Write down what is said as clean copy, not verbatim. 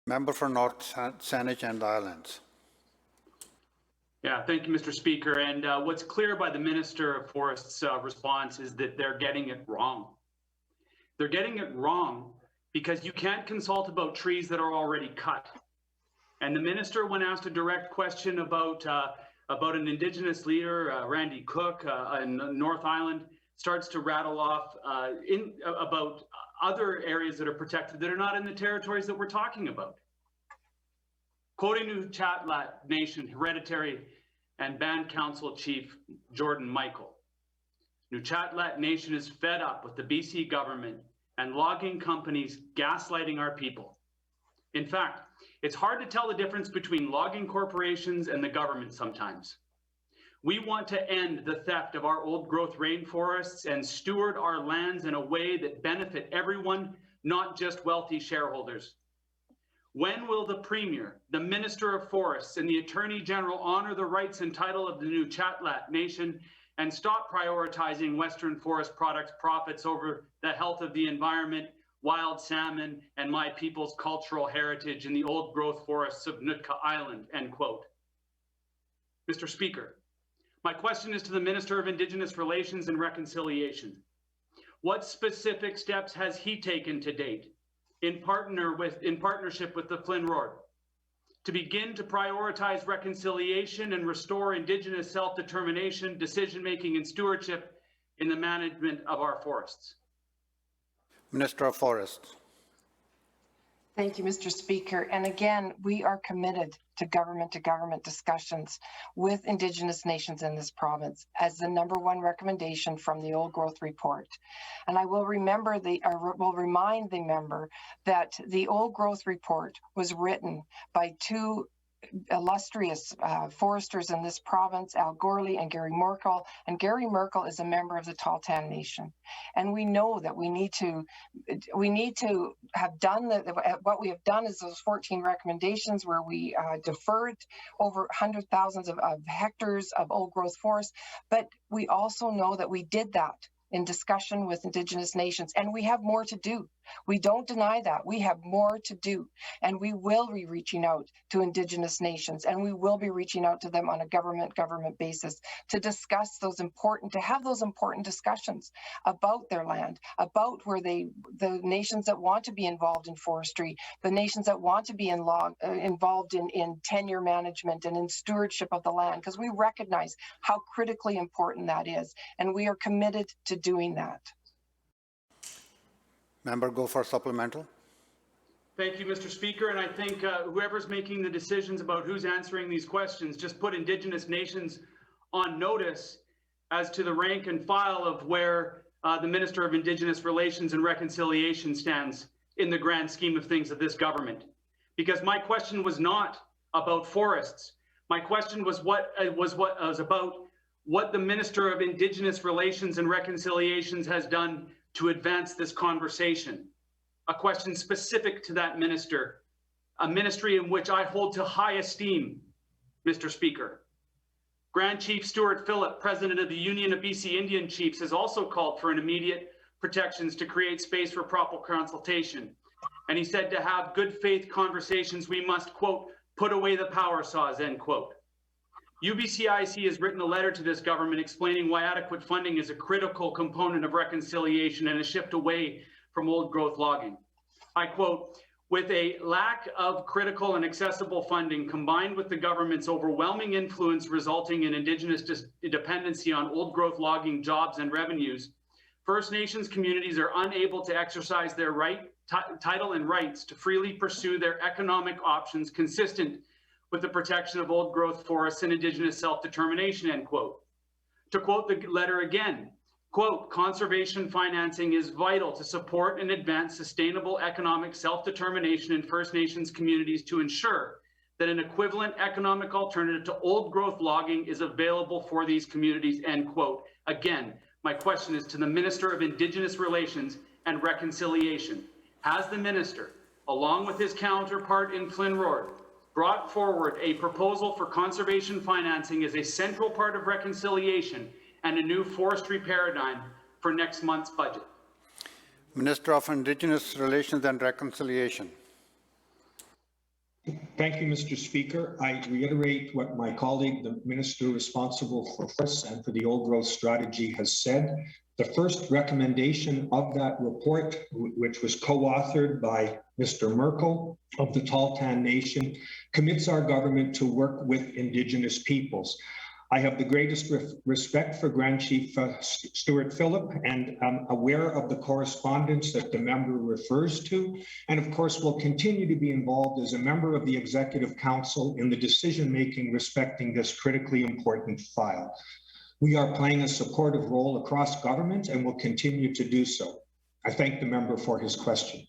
Member for North Saanich and the Islands. Yeah, thank you, Mr. Speaker. And what's clear by the Minister of Forests' response is that they're getting it wrong. They're getting it wrong because you can't consult about trees that are already cut. And the Minister, when asked a direct question about an Indigenous leader, Randy Cook, in North Island, starts to rattle off about other areas that are protected that are not in the territories that we're talking about. Quoting Unabated Nation Hereditary and Band Council Chief Jordan Michael, Unabated Nation is fed up with the BC government and logging companies gaslighting our people. In fact, it's hard to tell the difference between logging corporations and the government sometimes. We want to end the theft of our old growth rainforests and steward our lands in a way that benefit everyone, not just wealthy shareholders. When will the Premier, the Minister of Forests, and the Attorney General honor the rights and title of the Unabated Nation and stop prioritizing Western forest products profits over the health of the environment, wild salmon, and my people's cultural heritage in the old growth forests of Nootka Island, end quote. Mr. Speaker, my question is to the Minister of Indigenous Relations and Reconciliation. What specific steps has he taken to date in partnership with the Flynn Roar to begin to prioritize reconciliation and restore Indigenous self-determination, decision-making, and stewardship in the management of our forests? Minister of Forests. Thank you, Mr. Speaker. And again, we are committed to government discussions with Indigenous nations in this province as the #1 recommendation from the Old Growth Report. And I will remind the member that the Old Growth Report was written by two illustrious foresters in this province, Al Gorley and Gary Merkel. And Gary Merkel is a member of the Tahltan Nation. And we know that we need to have done what we have done is those 14 recommendations where we deferred over thousands of hectares of old growth forest. But we also know that we did that in discussion with Indigenous nations, and we have more to do. We don't deny that. We have more to do, and we will be reaching out to Indigenous nations, and we will be reaching out to them on a government basis to discuss to have those important discussions about their land, about where the nations that want to be involved in forestry, the nations that want to be involved in tenure management and in stewardship of the land, because we recognize how critically important that is, and we are committed to doing that. Member, go for supplemental. Thank you, Mr. Speaker. And I think whoever's making the decisions about who's answering these questions just put Indigenous nations on notice as to the rank and file of where the Minister of Indigenous Relations and Reconciliation stands in the grand scheme of things of this government. Because my question was not about forests. My question was about what the Minister of Indigenous Relations and Reconciliations has done to advance this conversation. A question specific to that minister, a ministry in which I hold to high esteem, Mr. Speaker. Grand Chief Stuart Phillip, President of the Union of BC Indian Chiefs, has also called for an immediate protections to create space for proper consultation. And he said to have good faith conversations, we must, quote, put away the power saws, end quote. UBCIC has written a letter to this government explaining why adequate funding is a critical component of reconciliation and a shift away from old growth logging. I quote, with a lack of critical and accessible funding combined with the government's overwhelming influence resulting in Indigenous dependency on old growth logging jobs and revenues, First Nations communities are unable to exercise their title and rights to freely pursue their economic options consistent with the protection of old growth forests and Indigenous self-determination, end quote. To quote the letter again, quote, conservation financing is vital to support and advance sustainable economic self-determination in First Nations communities to ensure that an equivalent economic alternative to old growth logging is available for these communities, end quote. Again, my question is to the Minister of Indigenous Relations and Reconciliation. Has the Minister, along with his counterpart in Flynn Roar, brought forward a proposal for conservation financing as a central part of reconciliation and a new forestry paradigm for next month's budget? Minister of Indigenous Relations and Reconciliation. Thank you, Mr. Speaker. I reiterate what my colleague, the Minister responsible for forests and for the old growth strategy, has said. The first recommendation of that report, which was co-authored by Mr. Merkel of the Tahltan Nation, commits our government to work with Indigenous peoples. I have the greatest respect for Grand Chief Stuart Phillip, and I'm aware of the correspondence that the member refers to, and of course will continue to be involved as a member of the Executive Council in the decision-making respecting this critically important file. We are playing a supportive role across government and will continue to do so. I thank the member for his question.